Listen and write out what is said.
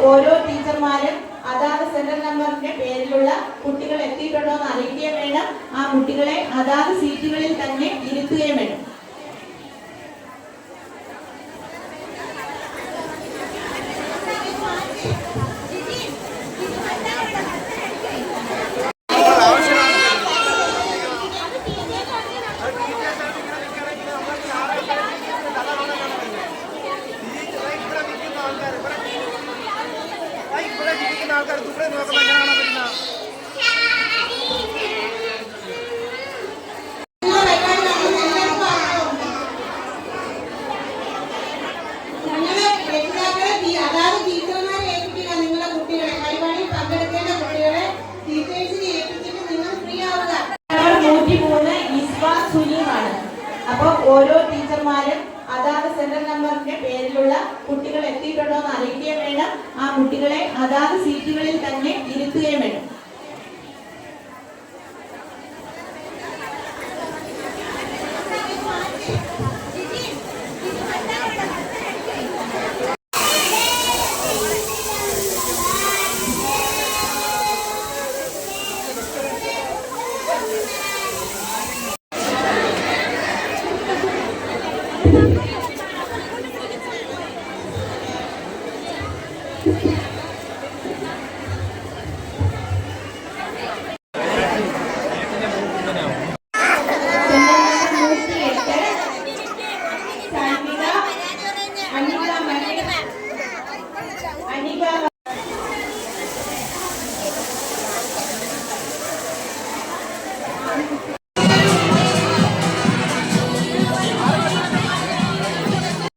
ഓരോ ടീച്ചർമാരും അതാത് സെൻട്രൽ നമ്പറിന്റെ പേരിലുള്ള കുട്ടികൾ എത്തിയിട്ടുണ്ടോ എന്ന് അറിയിക്കുകയും വേണം. ആ കുട്ടികളെ അതാത് സീറ്റുകളിൽ തന്നെ ഇരുത്തുകയും വേണം. ആൾക്കാർ ദൂരെ നോക്കണം എങ്ങനെയാണോ വരുന്നത്. അതായത് ടീച്ചർമാരെ ഏൽപ്പിക്കുക. നിങ്ങളുടെ കുട്ടികളെ പരിപാടിയിൽ പങ്കെടുക്കേണ്ട കുട്ടികളെ ടീച്ചേഴ്സിനെ ഏൽപ്പിച്ചിട്ട് നിങ്ങൾ ഫ്രീ ആവുക. 103 ഇസ്വ സുനിയാണ്. അപ്പോൾ ഓരോ ടീച്ചർമാരും അതാത് സെൻട്രൽ നമ്പറിന്റെ പേരിലുള്ള കുട്ടികൾ എത്തിയിട്ടുണ്ടോ എന്ന് അറിയിക്കുകയും വേണം. ആ കുട്ടികളെ അതാത് സീറ്റുകളിൽ തന്നെ ഇരുത്തുകയും വേണം.